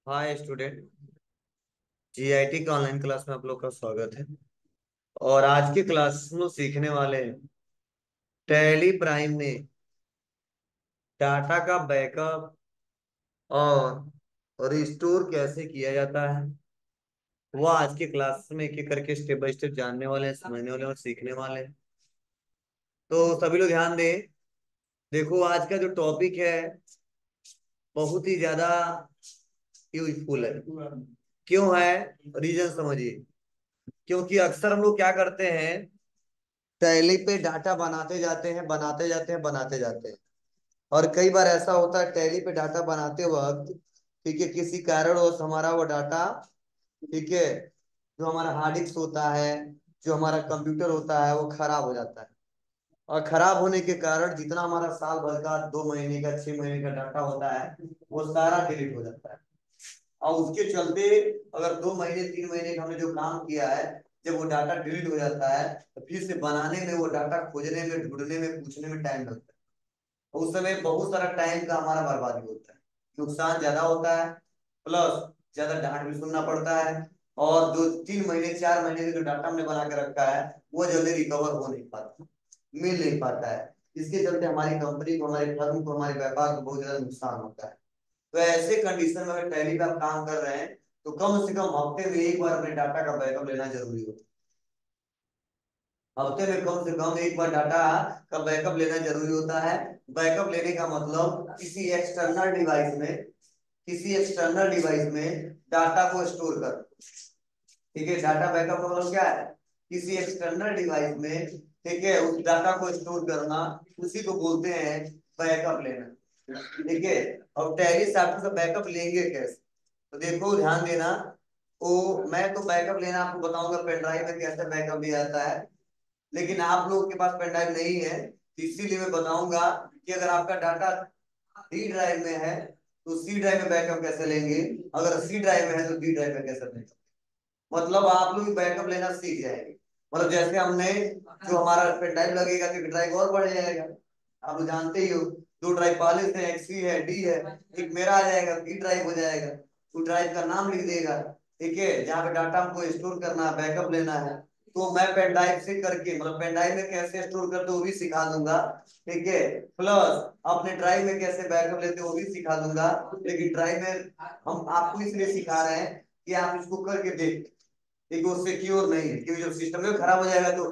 Hi student. GIT का online class में आप लोग का स्वागत है। और आज की क्लास में सीखने वाले हैं टैली प्राइम में डाटा का बैकअप और रिस्टोर कैसे किया जाता है। वो आज की क्लास में एक एक करके स्टेप बाय स्टेप जानने वाले हैं, समझने वाले हैं और सीखने वाले हैं। तो सभी लोग ध्यान दें। देखो, आज का जो टॉपिक है बहुत ही ज्यादा यूजफुल है। क्यों है? रीजन समझिए। क्योंकि अक्सर हम लोग क्या करते हैं, टैली पे डाटा बनाते जाते हैं, बनाते जाते हैं, बनाते जाते हैं। और कई बार ऐसा होता है टैली पे डाटा बनाते वक्त, ठीक है, किसी कारणवश हमारा वो डाटा, ठीक है, जो हमारा हार्ड डिस्क होता है, जो हमारा कंप्यूटर होता है, वो खराब हो जाता है। और खराब होने के कारण जितना हमारा साल भर का, 2 महीने का, 6 महीने का डाटा होता है, वो सारा डिलीट हो जाता है। और उसके चलते अगर 2 महीने 3 महीने का हमने जो काम किया है, जब वो डाटा डिलीट हो जाता है तो फिर से बनाने में, वो डाटा खोजने में, ढूंढने में, पूछने में टाइम लगता है। उस समय बहुत सारा टाइम का हमारा बर्बादी होता है, नुकसान ज्यादा होता है, प्लस ज्यादा डांट भी सुनना पड़ता है। और जो 3 महीने 4 महीने का जो डाटा हमने बना के रखा है, वो जल्दी रिकवर हो नहीं पाता, मिल नहीं पाता है। इसके चलते हमारी कंपनी को, हमारे फर्म को, हमारे व्यापार को बहुत ज्यादा नुकसान होता है। तो ऐसे कंडीशन में अगर टैली पे आप काम कर रहे हैं तो कम से कम हफ्ते में एक बार अपने डाटा का बैकअप लेना जरूरी होता है। हफ्ते में कम से कम एक बार डाटा का बैकअप लेना जरूरी होता है। बैकअप लेने का मतलब किसी एक्सटर्नल डिवाइस में डाटा को स्टोर कर। ठीक है, डाटा बैकअप का मतलब क्या है? किसी एक्सटर्नल डिवाइस में, ठीक है, उस डाटा को स्टोर करना, उसी को बोलते हैं बैकअप लेना। ठीक है। अब टैली सॉफ्टवेयर का बैकअप लेंगे कैसे? तो देखो, ध्यान देना। मैं तो बैकअप लेना आपको बताऊंगा पेन ड्राइव में कैसे बैकअप लिया जाता है। लेकिन आप लोगों के पास पेन ड्राइव नहीं है, तो इसीलिए मैं बताऊंगा कि अगर आपका डाटा डी ड्राइव में है तो सी ड्राइव में बैकअप कैसे लेंगे, अगर सी ड्राइव में है तो डी ड्राइव में कैसे लेंगे। मतलब आप लोग बैकअप लेना सीख जाएंगे। मतलब जैसे हमने, जो हमारा पेन ड्राइव लगेगा तो ड्राइव और बढ़ जाएगा। आप लोग जानते ही हो, 2 ड्राइव पहले से, एक सी है, डी है, एक मेरा आ जाएगा, बी ड्राइव हो जाएगा। तो ड्राइव का नाम लिख देगा। ठीक है, जहाँ पे डाटा हमको स्टोर करना है, बैकअप लेना है। तो मैं पेन ड्राइव से करके, मतलब पेन ड्राइव में कैसे स्टोर करते हो वो भी सिखा दूंगा। ठीक है, प्लस अपने ड्राइव में कैसे बैकअप लेते हो वो भी सिखा दूंगा। लेकिन ड्राइव में हम आपको इसलिए सिखा रहे हैं कि आप इसको करके देख, एक वो सिक्योर नहीं है, क्योंकि जब सिस्टम में खराब हो जाएगा तो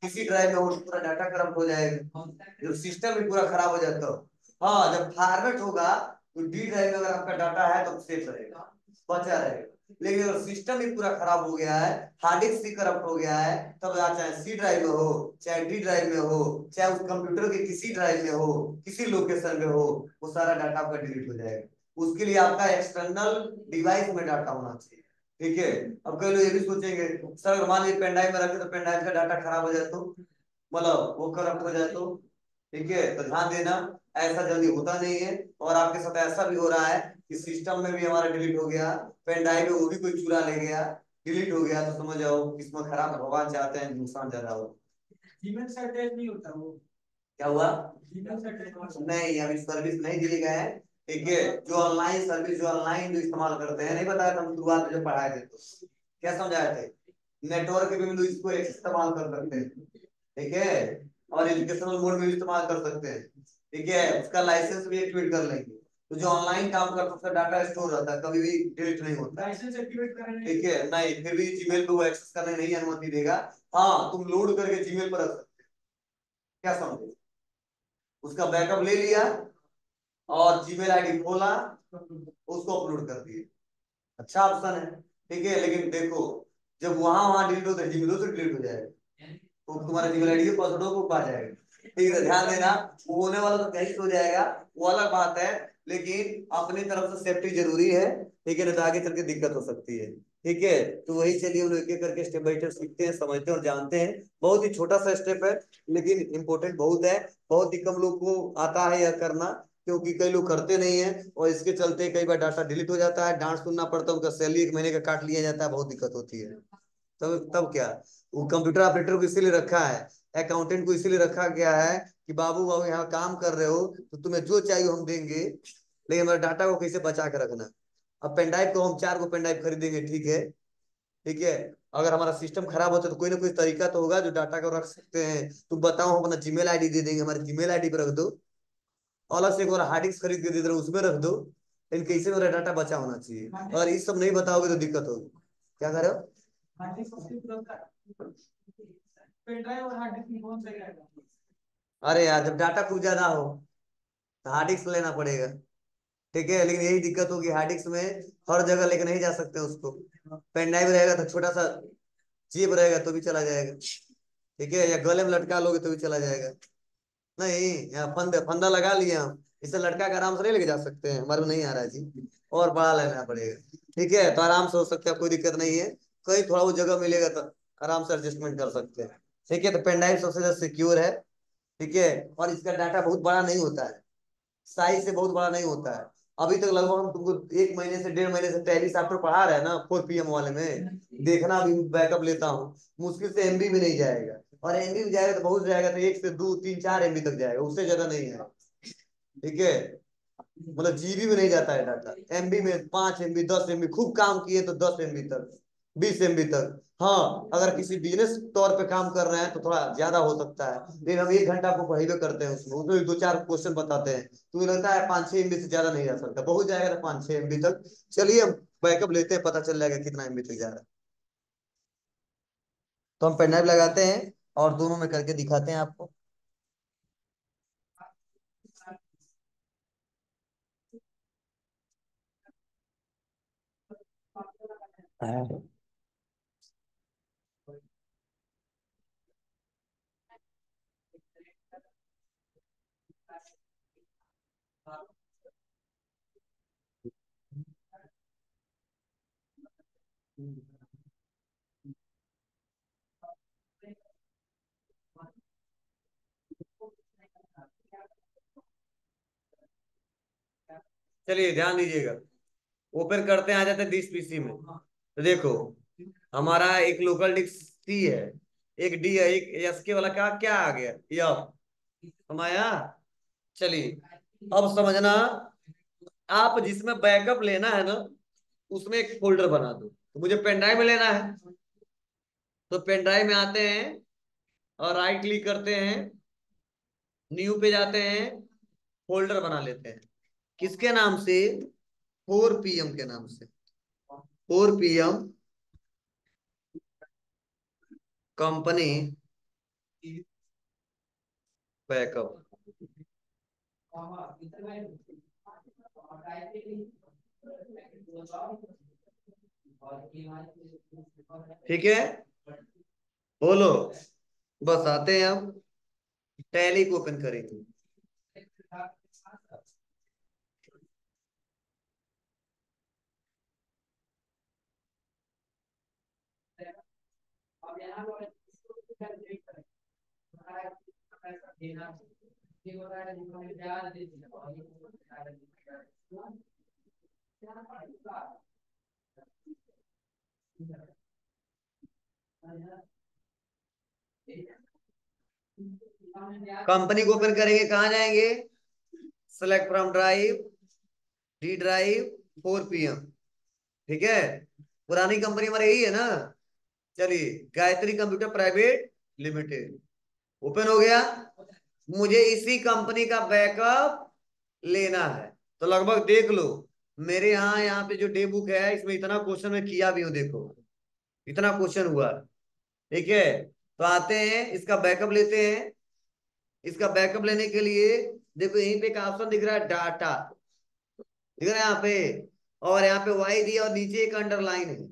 किसी ड्राइव में वो पूरा डाटा करप्ट हो जाएगा। जब सिस्टम भी पूरा खराब हो जाता हो, हाँ, जब फॉर्मेट होगा तो डी ड्राइव में अगर आपका डाटा है तो सेफ रहेगा, बचा रहेगा। लेकिन अगर सिस्टम ही पूरा खराब हो गया है, हार्ड डिस्क भी करप्ट हो गया है, तब आप चाहे सी ड्राइव में हो, चाहे डी ड्राइव में हो, चाहे उस कंप्यूटर के किसी ड्राइव में हो, किसी लोकेशन में हो, वो सारा डाटा आपका डिलीट हो जाएगा। उसके लिए आपका एक्सटर्नल डिवाइस में डाटा होना चाहिए। ठीक है। अब कई लोग ये भी सोचेंगे, सर अगर मान लीजिए पेन ड्राइव में रखे तो पेन ड्राइव का डाटा खराब हो जाए तो, मतलब वो करप्ट हो जाए तो। ठीक है, तो ध्यान देना, ऐसा जल्दी होता नहीं है। और आपके साथ ऐसा भी हो रहा है कि सिस्टम में भी हमारा डिलीट हो गया, पेन ड्राइव में वो भी कोई चुरा ले गया, डिलीट हो गया, तो समझ जाओ इसमें खराब, भगवान चाहते हैं नुकसान ज्यादा हो। जीमेल से अटैच नहीं होता वो। क्या हुआ? जीमेल से अटैच नहीं, अभी सर्विस नहीं दिए गए हैं। ठीक है, जो ऑनलाइन सर्विस, जो ऑनलाइन जो इस्तेमाल करते हैं, नहीं बताया था हम शुरुआत में जब पढ़ाए थे तो क्या समझाए थे? नेटवर्क के भी लोग इसको इस्तेमाल कर सकते हैं। ठीक है, और एजुकेशनल मोड में भी इस्तेमाल कर सकते हैं। ठीक है, उसका लाइसेंस भी एक्टिवेट कर लेंगे। तो जो ऑनलाइन काम करता है उसका डाटा स्टोर रहता है, कभी भी डिलीट नहीं होता। लाइसेंस एक्टिवेट करेंगे, ठीक है, नहीं, फिर भी जीमेल पे वो एक्सेस करने नहीं अनुमति देगा। हाँ, तुम लोड करके जीमेल पर रख सकते हो। क्या समझे? उसका बैकअप ले लिया और जीमेल आईडी खोला, उसको अपलोड कर दिए। अच्छा ऑप्शन है। ठीक है, लेकिन देखो, जब वहां डिलीट होता है, जीमेल से डिलीट हो जाएगा, तो तुम्हारा जीमेल आईडी के पासवर्ड को पा जाएगा। ठीक है, ध्यान देना। वो होने वाला तो कहीं हो जाएगा, वो अलग बात है। लेकिन अपनी तरफ से सेफ्टी जरूरी है। ठीक है, नहीं तो आगे चल के दिक्कत हो सकती है। ठीक है, तो वही चलिए हम लोग एक एक करके स्टेप बाय स्टेप सीखते हैं, समझते हैं और जानते हैं। बहुत ही छोटा सा स्टेप है, लेकिन इंपॉर्टेंट बहुत है। बहुत ही कम लोग को आता है यह करना, क्योंकि कई लोग करते नहीं है, और इसके चलते कई बार डाटा डिलीट हो जाता है, डांट सुनना पड़ता है, उनका सैलरी 1 महीने का काट लिया जाता है, बहुत दिक्कत होती है। तब क्या, वो कंप्यूटर ऑपरेटर को इसीलिए रखा है, अकाउंटेंट को इसीलिए रखा गया है कि बाबू बाबू यहाँ काम कर रहे हो तो तुम्हें जो चाहिए हम देंगे, लेकिन हमारे डाटा को कैसे बचा के रखना। अब पेन ड्राइव को हम 4 गो पेन ड्राइव खरीदेंगे, ठीक है। ठीक है। अगर हमारा सिस्टम खराब होता है तो कोई ना कोई तरीका तो होगा जो डाटा को रख सकते हैं। तुम बताओ, हम अपना जीमेल आईडी दे देंगे, हमारे जीमेल आईडी पे रख दो। अलग से एक बार हार्ड डिस्क खरीद के दे दो, उसमें रख दो। लेकिन कैसे मेरा डाटा बचा होना चाहिए। अगर ये सब नहीं बताओगे तो दिक्कत होगी। क्या कर रहे हो? अरे यार, जब डाटा खूब ज्यादा हो तो हार्ड डिस्क लेना पड़ेगा। ठीक है, लेकिन यही दिक्कत होगी, हार्ड डिस्क में हर जगह लेके नहीं जा सकते उसको। पेन ड्राइव रहेगा तो छोटा सा जेब रहेगा तो भी चला जाएगा। ठीक है, या गले में लटका लोगे तो भी चला जाएगा। नहीं, यहाँ फंदे फंदा लगा लिए हम, इसे लटका के आराम से नहीं लेके जा सकते हैं, हमारे को नहीं आ रहा है जी। और बड़ा लेना पड़ेगा। ठीक है, तो आराम से हो सकता है, कोई दिक्कत नहीं है। कहीं थोड़ा वो जगह मिलेगा तो आराम से एडजस्टमेंट कर सकते हैं। ठीक है, तो पेन ड्राइव सबसे ज्यादा सिक्योर है। ठीक है, और इसका डाटा बहुत बड़ा नहीं होता है, साइज से बहुत बड़ा नहीं होता है। अभी तक लगभग हम तुमको 1 महीने से 1.5 महीने से टैली सॉफ्टवेयर पढ़ा रहे हैं ना, 4 PM वाले में। देखना, अभी बैकअप लेता हूँ, मुश्किल से MB भी नहीं जाएगा। और MB भी जाएगा तो बहुत जाएगा, तो 1 से 2 3 4 MB तक जाएगा, उससे ज्यादा नहीं है। ठीक है, मतलब जीबी में नहीं जाता है डाटा, MB में 5 MB 10 MB, खूब काम किए तो 10 MB तक, 20 MB तक। हाँ, अगर किसी बिजनेस तौर पे काम कर रहे हैं तो थोड़ा ज्यादा हो सकता है, लेकिन हम 1 घंटा आपको पढ़ाई करते हैं, उसमें 2 4 क्वेश्चन बताते हैं, तो मुझे लगता है 5 6 MB से ज्यादा नहीं जा सकता, बहुत जाएगा तो 5 6 MB तक। चलिए अब बैकअप लेते हैं, पता चल जाएगा कितना MB तक जा रहा है। तो हम पेन ड्राइव लगाते हैं और दोनों में करके दिखाते हैं आपको। हाँ। चलिए ध्यान दीजिएगा, ओपन करते हैं, आ जाते हैं दिस PC में। तो देखो, हमारा एक लोकल डिस्क C है, एक D है, एक SK वाला का क्या आ गया, यह हमारा। चलिए, अब समझना, आप जिसमें बैकअप लेना है ना, उसमें एक फोल्डर बना दो। तो मुझे पेन ड्राइव में लेना है, तो पेन ड्राइव में आते हैं और राइट क्लिक करते हैं, न्यू पे जाते हैं, फोल्डर बना लेते हैं। किसके नाम से? 4PM के नाम से। 4PM company backup. ठीक है, बोलो। बस आते हैं, हम टैली को ओपन करेंगे। कंपनी को ओपन करेंगे, कहाँ जाएंगे? Select from drive, D drive, 4PM। ठीक है, पुरानी कंपनी हमारी यही है ना। चलिए, Gayatri computer private limited, open हो गया। मुझे इसी कंपनी का बैकअप लेना है, तो लगभग देख लो, मेरे यहाँ पे जो डे बुक है, इसमें इतना क्वेश्चन मैं किया भी हूँ, देखो इतना क्वेश्चन हुआ। ठीक है, तो आते हैं, इसका बैकअप लेते हैं। इसका बैकअप लेने के लिए देखो, यहीं पे एक ऑप्शन दिख रहा है, डाटा, दिख रहा है यहाँ पे, और यहाँ पे वाई दिया और नीचे एक अंडरलाइन है।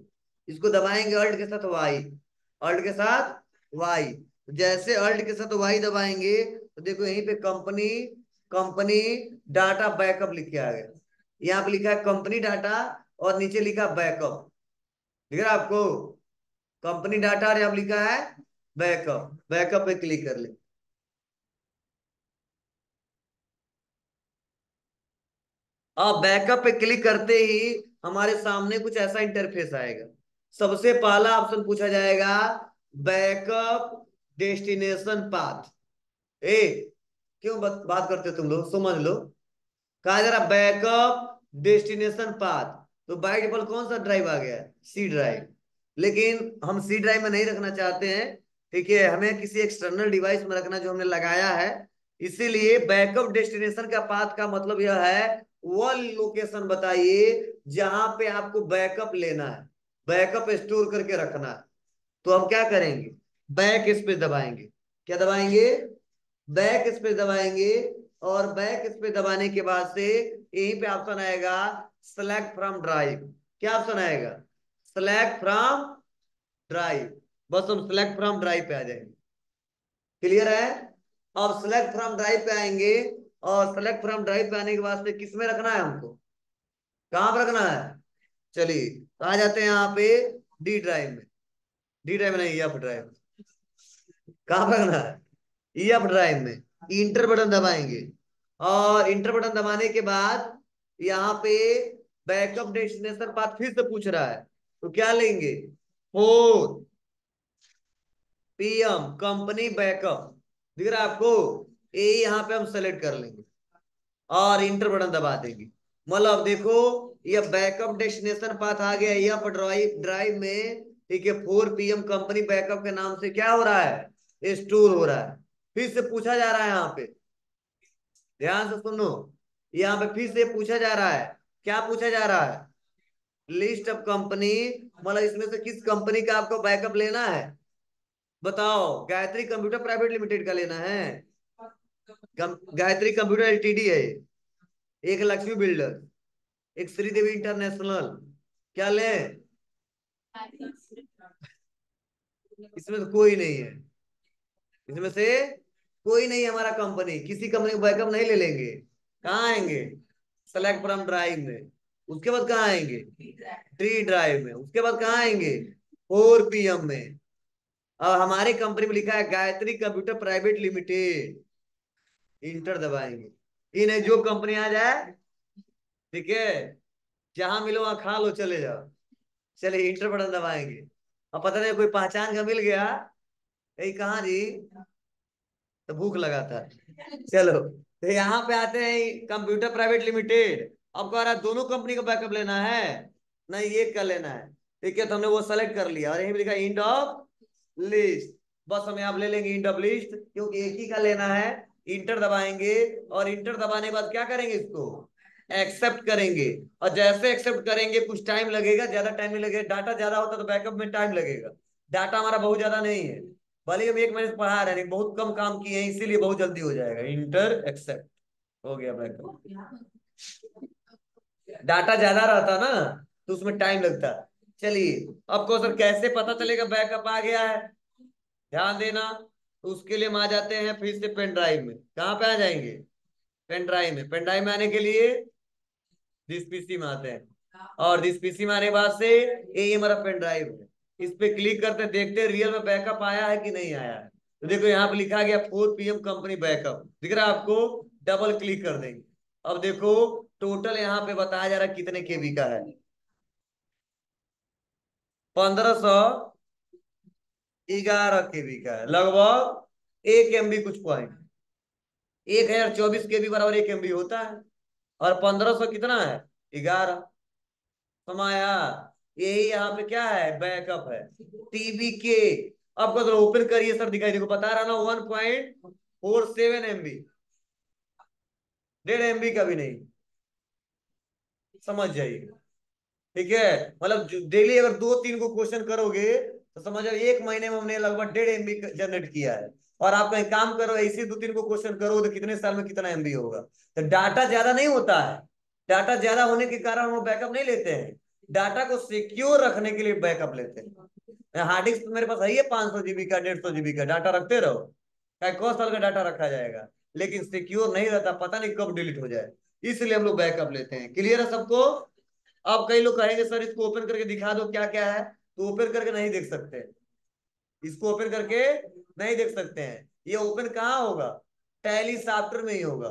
इसको दबाएंगे अल्ट के साथ वाई, अल्ट के साथ वाई। जैसे अल्ट के साथ वाई दबाएंगे तो देखो यहीं पे कंपनी, कंपनी डाटा बैकअप लिख के आ गया। यहाँ पे लिखा है कंपनी डाटा और नीचे लिखा बैकअप, दिख रहा है आपको? कंपनी डाटा और यहाँ पे लिखा है बैकअप, बैकअप पे क्लिक कर ले। अब बैकअप पे क्लिक करते ही हमारे सामने कुछ ऐसा इंटरफेस आएगा। सबसे पहला ऑप्शन पूछा जाएगा, बैकअप डेस्टिनेशन पाथ। ए, क्यों बात करते हो तुम लोग, समझ लो। कहा जा रहा बैकअप डेस्टिनेशन पाथ। तो बाय डिफॉल्ट कौन सा ड्राइव आ गया, सी ड्राइव। लेकिन हम सी ड्राइव में नहीं रखना चाहते हैं, ठीक है, हमें किसी एक्सटर्नल डिवाइस में रखना जो हमने लगाया है। इसीलिए बैकअप डेस्टिनेशन का पाथ का मतलब यह है, वह लोकेशन बताइए जहां पे आपको बैकअप लेना है, बैकअप स्टोर करके रखना है। तो हम क्या करेंगे, बैक स्पेस दबाएंगे। क्या दबाएंगे, बैक स्पेस दबाएंगे। और बैक स्पेस दबाने के बाद से यहीं पे ऑप्शन आएगा सेलेक्ट फ्रॉम ड्राइव। क्या ऑप्शन आएगा, सेलेक्ट फ्रॉम ड्राइव। बस हम सेलेक्ट फ्रॉम ड्राइव पे आ जाएंगे। क्लियर है। अब सेलेक्ट फ्रॉम ड्राइव पे आएंगे, और सेलेक्ट फ्रॉम ड्राइव पे आने के बाद से किस में रखना है हमको, कहां पर रखना है। चलिए तो आ जाते हैं यहाँ पे डी ड्राइव में। डी ड्राइव में नहीं, एफ ड्राइव। कहां पर रखना है, एफ ड्राइव में। इंटर बटन दबाएंगे, और इंटर बटन दबाने के बाद यहाँ पे बैकअप डेस्टिनेशन पाथ फिर से पूछ रहा है। तो क्या लेंगे, 4 PM कंपनी बैकअप, दिख रहा है आपको, ये यहाँ पे हम सेलेक्ट कर लेंगे और इंटर बटन दबा देंगे। मतलब देखो, ये बैकअप डेस्टिनेशन पाथ आ गया यह ड्राइव ड्राइव में, ठीक है। 4 PM कंपनी बैकअप के नाम से क्या हो रहा है, स्टोर हो रहा है। फिर से पूछा जा रहा है यहाँ पे, ध्यान से सुनो, यहाँ पे फिर से पूछा जा रहा है। क्या पूछा जा रहा है, लिस्ट ऑफ कंपनी, मतलब इसमें से किस कंपनी का आपको बैकअप लेना है। बताओ, गायत्री कंप्यूटर प्राइवेट लिमिटेड का लेना है, गायत्री कंप्यूटर एलटीडी है, एक लक्ष्मी बिल्डर, एक श्रीदेवी इंटरनेशनल, क्या लें। इसमें तो कोई नहीं है, इसमें से कोई नहीं है हमारा कंपनी, किसी कंपनी का बैकअप नहीं ले लेंगे। कहाँ आएंगे, सेलेक्ट फ्रॉम ड्राइव में। उसके बाद कहाँ आएंगे, डी ड्राइव में। उसके बाद कहाँ आएंगे, 4 PM में। और हमारी कंपनी में लिखा है Gayatri computer private limited, inter दबाएंगे। इन्हें जो कंपनी आ जाए, ठीक है, जहां मिलो वहां खा लो, चले जाओ। चलिए इंटर बटन दबाएंगे। अब पता नहीं कोई पहचान का मिल गया, यही कहाँ जी, तो भूख लगा था। चलो तो यहाँ पे आते हैं कंप्यूटर प्राइवेट लिमिटेड। अब कह रहा है दोनों कंपनी का बैकअप लेना है, नहीं एक का लेना है, ठीक है। तो हमने वो सेलेक्ट कर लिया, और यहीं पे लिखा इंड ऑफ लिस्ट। बस हम यहाँ ले लेंगे इंड ऑफ लिस्ट, क्योंकि एक ही का लेना है। इंटर दबाएंगे, और इंटर दबाने के बाद क्या करेंगे, इसको एक्सेप्ट करेंगे। और जैसे एक्सेप्ट करेंगे कुछ टाइम लगेगा, ज्यादा टाइम नहीं लगेगा, डाटा ज्यादा होता तो बैकअप में टाइम लगेगा। डाटा हमारा बहुत ज्यादा नहीं है, भले ही हम 1 महीने से पढ़ा रहे हैं, बहुत कम काम किए हैं, इसीलिए बहुत जल्दी हो जाएगा। इंटर एक्सेप्ट हो गया बैकअप। डाटा ज्यादा रहता ना, तो उसमें टाइम लगता। चलिए, अब क्वेश्चन कैसे पता चलेगा बैकअप आ गया है, ध्यान देना। तो उसके लिए हम आ जाते हैं फिर से पेन ड्राइव में। कहाँ पे आ जाएंगे, पेन ड्राइव में। पेन ड्राइव में आने के लिए दिस पीसी में आते हैं, और दिस पीसी में आने के बाद से ये हमारा पेन ड्राइव है। इस पे क्लिक करते देखते हैं रियल में बैकअप आया है कि नहीं आया है। तो देखो यहाँ पे लिखा गया 4 PM कंपनी बैकअप, दिख रहा है आपको। डबल क्लिक कर देंगे। अब देखो टोटल यहाँ पे बताया जा रहा है कितने केबी का है, 1511 केबी का है, लगभग 1 MB कुछ पॉइंट। 1024 केबी बराबर 1 MB होता है, और 1500 कितना है, 11। समाया, यही यहाँ पे क्या है, बैकअप है, TB के। अब अगर ओपन करिए सर, दिखाई देखो बता रहा ना, 1.47 MB, 1.5 MB का भी नहीं, समझ जाइए, ठीक है। मतलब डेली अगर 2-3 को क्वेश्चन करोगे, तो समझो 1 महीने में हमने लगभग 1.5 MB जनरेट किया है। और आप कहीं काम करो, ऐसे 2-3 को क्वेश्चन करो, तो कितने साल में कितना MB होगा। तो डाटा ज्यादा नहीं होता है, डाटा ज्यादा होने के कारण हम बैकअप नहीं लेते हैं, डाटा को सिक्योर रखने के लिए बैकअप लेते हैं। हार्ड डिस्क मेरे पास है, 500 GB का, 150 GB का, डाटा रखते रहो, क्या कौ साल का डाटा रखा जाएगा, लेकिन सिक्योर नहीं रहता, पता नहीं कब डिलीट हो जाए, इसलिए हम लोग बैकअप लेते हैं। क्लियर है सबको। अब कई लोग कहेंगे सर इसको ओपन करके दिखा दो क्या क्या है, तो ओपन करके नहीं देख सकते, इसको ओपन करके नहीं देख सकते हैं। ये ओपन कहाँ होगा, टैली सॉफ्टवेयर में ही होगा।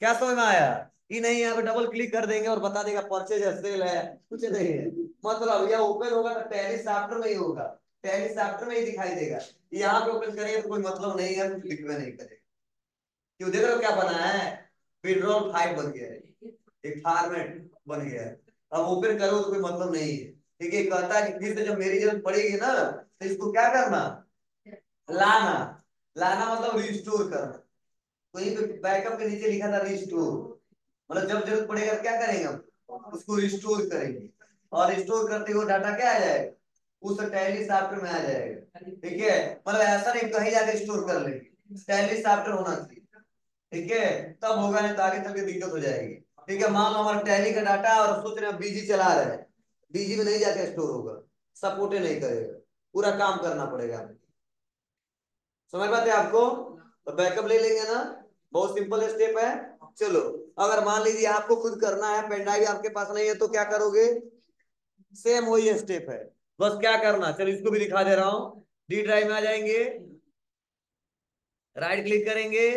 क्या समझ में आया, कि नहीं यहाँ पे डबल क्लिक कर देंगे और बता देगा परचेज है, सेल है, कुछ नहीं है। मतलब यह ओपन होगा तो टैली सॉफ्टवेयर में ही होगा, टैली सॉफ्टवेयर में ही दिखाई देगा। यहाँ पे ओपन करेंगे तो कोई मतलब नहीं है, कुछ दिखना नहीं करेगा। क्यों, देख रहे हो क्या बना है, विड्रॉल फाइल बन गया है, एक फॉर्मेट बन गया है। अब ओपन करो तो कोई मतलब नहीं है। ठीक है, कहता है कि फिर से जब मेरी जरूरत पड़ेगी ना तो इसको क्या करना, लाना। लाना मतलब रिस्टोर करना। वहीं पे बैकअप के नीचे लिखा था रिस्टोर, मतलब जब जरूरत पड़ेगा तो क्या करेंगे हम, उसको रिस्टोर करेंगे। और रिस्टोर करते हुए डाटा क्या आ जाएगा, उस टैली सॉफ्टवेयर में आ जाएगा। ठीक है, मतलब ऐसा नहीं कहीं जाके स्टोर कर लेंगे, टैली सॉफ्टवेयर होना चाहिए। ठीक है, तब होगा, नहीं तो आगे चल के दिक्कत हो जाएगी। ठीक है, मान लो हमारा टैली का डाटा है और सोच रहे हैं बीजी चला रहे हैं, बीजी में नहीं जाके स्टोर होगा, सपोर्ट ही नहीं करेगा, पूरा काम करना पड़ेगा। समझ पाते हैं आपको? तो बैकअप ले लेंगे ना, बहुत सिंपल स्टेप है। चलो, अगर मान लीजिए आपको खुद करना है, पेन ड्राइव आपके पास नहीं है, तो क्या करोगे, सेम वही स्टेप है। बस क्या करना, चलो इसको भी दिखा दे रहा हूं। डी ड्राइव में आ जाएंगे, राइट क्लिक करेंगे,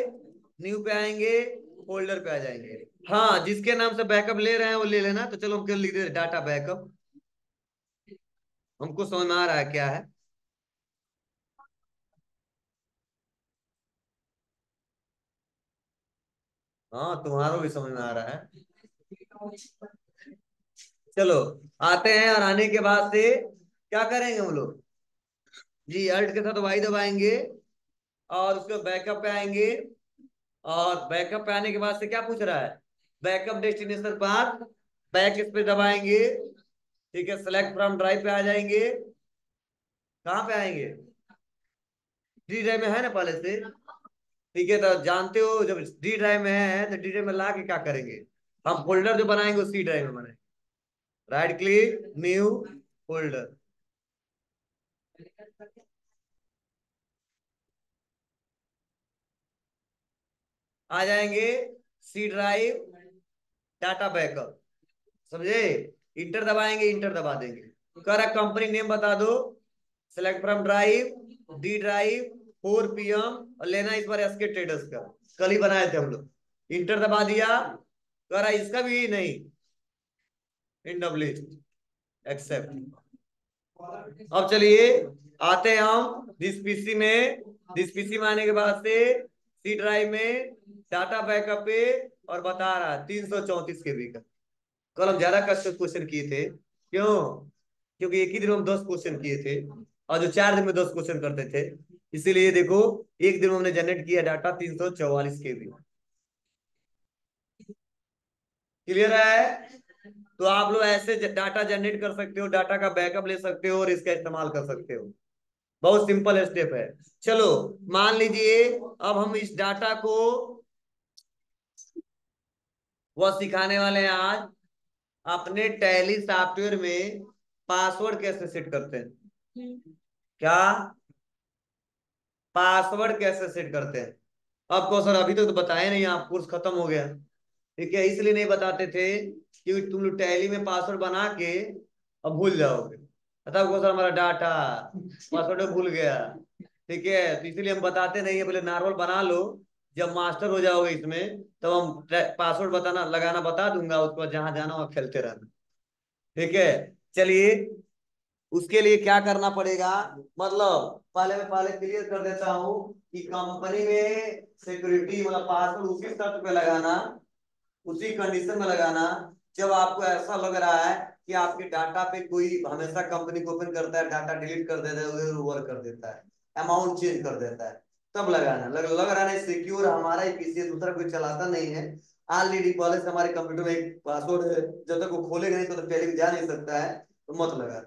न्यू पे आएंगे, फोल्डर पे आ जाएंगे। हाँ, जिसके नाम से बैकअप ले रहे हैं वो ले लेना। तो चलो हम क्या लिख दे, डाटा बैकअप। हमको समझ में आ रहा है क्या है। हाँ, तुम्हारो भी समझ में आ रहा है। चलो, आते हैं, और आने के बाद से क्या करेंगे हम लोग, जी अल्ट के साथ वाई दबाएंगे, और उसके बैकअप पे आएंगे। और बैकअप पे आने के बाद से क्या पूछ रहा है, बैकअप डेस्टिनेशन पाथ, बैक इस पे दबाएंगे। ठीक है, सेलेक्ट फ्रॉम ड्राइव पे आ जाएंगे। कहाँ पे आएंगे, डी ड्राइव में है ना पहले से। ठीक है, तो जानते हो जब डी ड्राइव में है तो डी ड्राइव में ला के क्या करेंगे, हम फोल्डर जो बनाएंगे उसी ड्राइव में बनाएंगे। राइट क्लिक, न्यू फोल्डर, आ जाएंगे, सी ड्राइव, डाटा बैकअप। समझे, इंटर दबाएंगे, इंटर दबा देंगे। कर कंपनी नेम बता दो, select from drive, D drive, 4 PM, और लेना इस बार एसके ट्रेडर्स का, कल ही बनाए थे हम लोग। इंटर दबा दिया, करा इसका भी नहीं, इन डब्लिस्ट, एक्सेप्ट। अब चलिए, आते हैं हम दिस पीसी में। दिस पीसी में आने के बाद से सी ड्राइव में, डाटा बैकअप पे, और बता रहा है 334 KB का। कल हम ज्यादा क्वेश्चन किए थे, क्यों, क्योंकि एक ही दिन में हम 10 क्वेश्चन किए थे, और जो 4 दिन में 10 क्वेश्चन करते थे। इसीलिए देखो, एक दिन में हमने जनरेट किया डाटा 344 KB। क्लियर है? तो आप लोग ऐसे डाटा जनरेट कर सकते हो, डाटा का बैकअप ले सकते हो, और इसका इस्तेमाल कर सकते हो। बहुत सिंपल स्टेप है। चलो, मान लीजिए अब हम इस डाटा को वह सिखाने वाले हैं आज, अपने टैली सॉफ्टवेयर में पासवर्ड कैसे सेट करते हैं। क्या, पासवर्ड कैसे सेट करते हैं। आपको सर अभी तक तो बताया नहीं, आप कोर्स खत्म हो गया। ठीक है, इसलिए नहीं बताते थे क्योंकि तुम लोग टैली में पासवर्ड बना के अब भूल जाओगे। पता आपको सर हमारा डाटा पासवर्ड भूल गया। ठीक है, तो इसलिए हम बताते नहीं है, पहले नॉर्मल बना लो। जब मास्टर हो जाओगे इसमें तब हम पासवर्ड बताना लगाना बता दूंगा, उसके बाद जहां जाना वहां खेलते रहना। ठीक है, चलिए, उसके लिए क्या करना पड़ेगा, मतलब पहले मैं पहले क्लियर कर देता हूं कि कंपनी में सिक्योरिटी मतलब पासवर्ड उसी शर्त पे लगाना, उसी कंडीशन में लगाना, जब आपको ऐसा लग रहा है कि आपके डाटा पे कोई हमेशा कंपनी को ओपन करता है, डाटा डिलीट कर देता है, उधर ओवर कर देता है, अमाउंट चेंज कर देता है, तब लगाना। लग रहा है सिक्योर हमारा ही पीसी है, दूसरा कोई चलाता नहीं है, ऑलरेडी पहले से हमारे कंप्यूटर में एक पासवर्ड है, जब तक वो खोलेगा नहीं तो टेलीग्राम जा नहीं सकता है, तो मत लगा।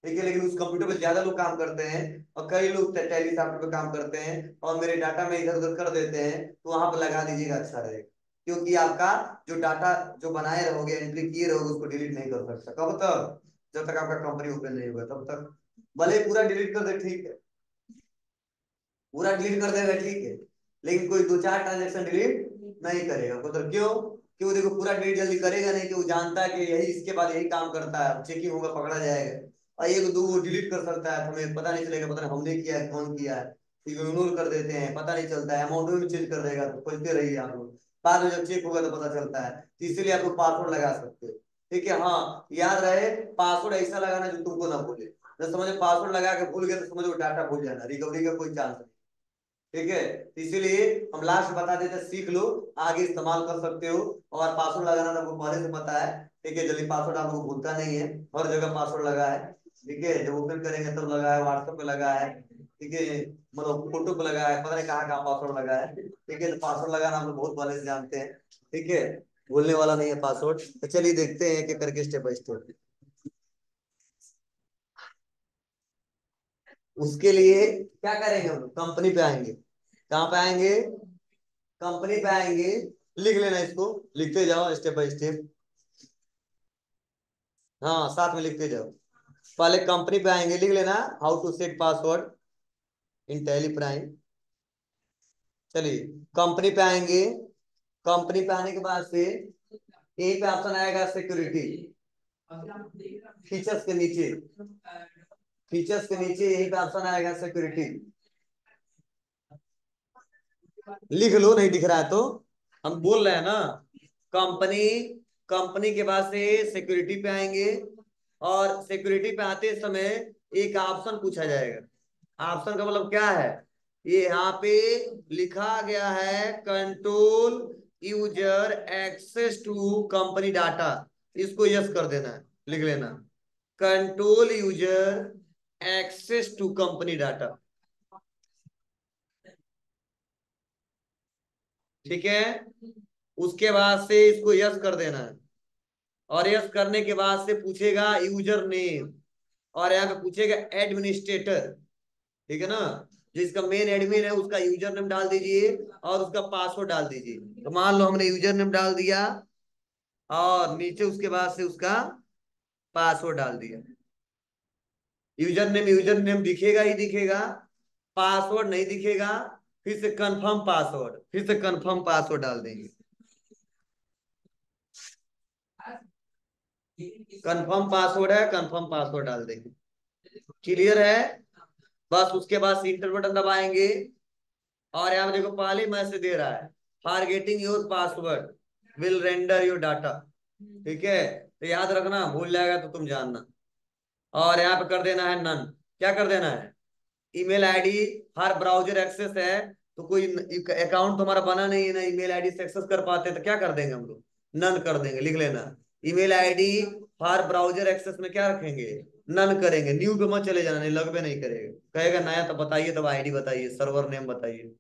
ठीक है, लेकिन उस कंप्यूटर पे ज्यादा लोग काम करते हैं, और कई लोग टैली सॉफ्टवेयर पे काम करते हैं, और मेरे डाटा में इधर उधर कर देते हैं, तो वहां पर लगा दीजिएगा, अच्छा रहेगा। क्योंकि आपका जो डाटा जो बनाए रहोगे, एंट्री किए रहोगे, उसको डिलीट नहीं कर सकता। कब तक, जब तक आपका कंपनी ओपन नहीं होगा तब तक। भले ही पूरा डिलीट कर दे, ठीक है, पूरा डिलीट कर देगा, ठीक है, लेकिन कोई 2 4 ट्रांजेक्शन डिलीट नहीं करेगा। मतलब क्यों, क्यों, देखो पूरा डिलीट जल्दी करेगा नहीं, कि वो जानता है कि यही इसके बाद यही काम करता है, चेकिंग होगा, पकड़ा जाएगा। और एक दो डिलीट कर सकता है, हमें पता नहीं चलेगा, पता नहीं हमने किया है, कौन किया है। इग्नोर कर देते हैं, पता नहीं चलता है, अमाउंट में चेंज कर देगा, तो खोजते रहिए आप लोग, बाद में जब चेक होगा तो पता चलता है। तो इसीलिए आप लोग पासवर्ड लगा सकते हो। ठीक है, हाँ, याद रहे, पासवर्ड ऐसा लगाना जो तुमको ना भूले। जब समझो पासवर्ड लगा के भूल गए तो समझो डाटा भूल जाना, रिकवरी का कोई चांस नहीं। ठीक है, इसीलिए हम लास्ट बता देते, सीख लो, आगे इस्तेमाल कर सकते हो। और पासवर्ड लगाना तो आपको पहले से पता है। ठीक है, जल्दी पासवर्ड आपको भूलता नहीं है, हर जगह पासवर्ड लगा है। ठीक है, जब ओपन करेंगे तब लगा है, व्हाट्सएप पे लगा है। ठीक है, मतलब फोटो पे लगा है, पता नहीं कहाँ कहाँ पासवर्ड लगा है। ठीक है, तो पासवर्ड लगाना हम लोग बहुत पहले से जानते हैं। ठीक है, भूलने वाला नहीं है पासवर्ड। तो चलिए देखते हैं एक एक करके, स्टेप बाय स्टेप। उसके लिए क्या करेंगे, हम लोग कंपनी पे आएंगे। कहाँ पे आएंगे, कंपनी पे आएंगे। लिख लेना इसको, लिखते जाओ स्टेप बाय स्टेप। हाँ, साथ में लिखते जाओ। पहले कंपनी पे आएंगे, लिख लेना, how to set password in Tally Prime. चलिए, कंपनी पे आएंगे। कंपनी पे आने के बाद से यही पे ऑप्शन आएगा सिक्योरिटी, फीचर्स के नीचे। फीचर्स के नीचे यही पे ऑप्शन आएगा सिक्योरिटी। लिख लो, नहीं दिख रहा है तो। हम बोल रहे हैं ना, कंपनी, कंपनी के बाद से सिक्योरिटी पे आएंगे। और सिक्योरिटी पे आते समय एक ऑप्शन पूछा जाएगा। ऑप्शन का मतलब क्या है, ये यहाँ पे लिखा गया है, control user access to company data. इसको यस कर देना है, लिख लेना, control user access to company data. ठीक है, उसके बाद से इसको यस कर देना है। और यस करने के बाद से पूछेगा यूजर नेम, और यहाँ पे पूछेगा एडमिनिस्ट्रेटर। ठीक है ना, जिसका मेन एडमिन है उसका यूजर नेम डाल दीजिए और उसका पासवर्ड डाल दीजिए। तो मान लो हमने यूजर नेम डाल दिया, और नीचे उसके बाद से उसका पासवर्ड डाल दिया। यूजर नेम दिखेगा ही दिखेगा, पासवर्ड नहीं दिखेगा। फिर से कंफर्म पासवर्ड, फिर से कंफर्म पासवर्ड डाल देंगे। कंफर्म पासवर्ड है, कंफर्म पासवर्ड डाल देंगे। क्लियर है, बस उसके बाद इंटर बटन दबाएंगे। और यहाँ पे देखो पहले मैसेज दे रहा है, forgetting your password will render your data. ठीक है, तो याद रखना, भूल जाएगा तो तुम जानना। और यहाँ पे कर देना है नन। क्या कर देना है, ईमेल आईडी हर ब्राउजर एक्सेस है, तो कोई अकाउंट तुम्हारा बना नहीं है ना, ईमेल आईडी से एक्सेस कर पाते, तो क्या कर देंगे हम लोग, नन कर देंगे। लिख लेना, ईमेल आईडी हर ब्राउजर एक्सेस में क्या रखेंगे, नन करेंगे। न्यू पे मत चले जाना, नहीं लगभग नहीं करेगा, कहेगा नया तो बताइए, तब आईडी बताइए, सर्वर नेम बताइए।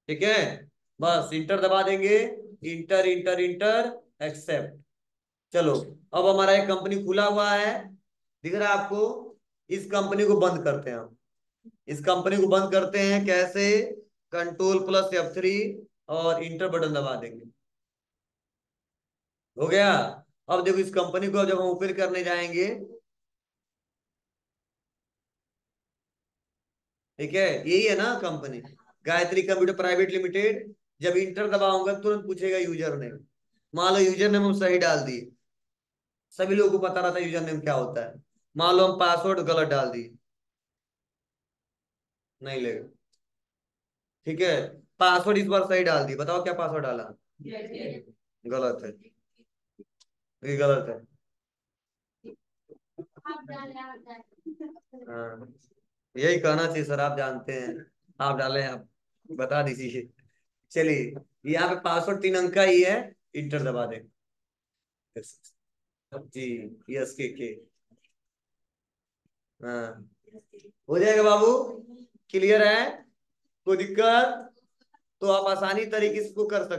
ठीक है, बस इंटर दबा देंगे, इंटर इंटर इंटर, एक्सेप्ट। चलो, अब हमारा एक कंपनी खुला हुआ है, दिख रहा है आपको। इस कंपनी को बंद करते हैं हम। इस कंपनी को बंद करते हैं कैसे, कंट्रोल प्लस F3 और इंटर बटन दबा देंगे। हो गया। अब देखो, इस कंपनी को जब हम ओपन करने जाएंगे, ठीक है, यही है ना company, Gayatri computer private limited. जब इंटर दबाऊंगा तुरंत पूछेगा यूजर नेम। मान लो यूजर नेम हम सही डाल दिए, सभी लोगों को पता रहता है यूजर नेम क्या होता है। मान लो हम पासवर्ड गलत डाल दिए, नहीं लेगा। ठीक है, पासवर्ड इस बार सही डाल दिए, बताओ क्या पासवर्ड डाला, गलत है, ये गलत है। हाँ, यही कहना चाहिए सर, आप जानते हैं, आप डालें, आप बता दीजिए। चलिए, यहाँ पे पासवर्ड 3 अंक का ही है, इंटर दबा दें। जी, यस के। हाँ, हो जाएगा बाबू, क्लियर है, कोई दिक्कत, तो आप आसानी तरीके से इसको कर सकते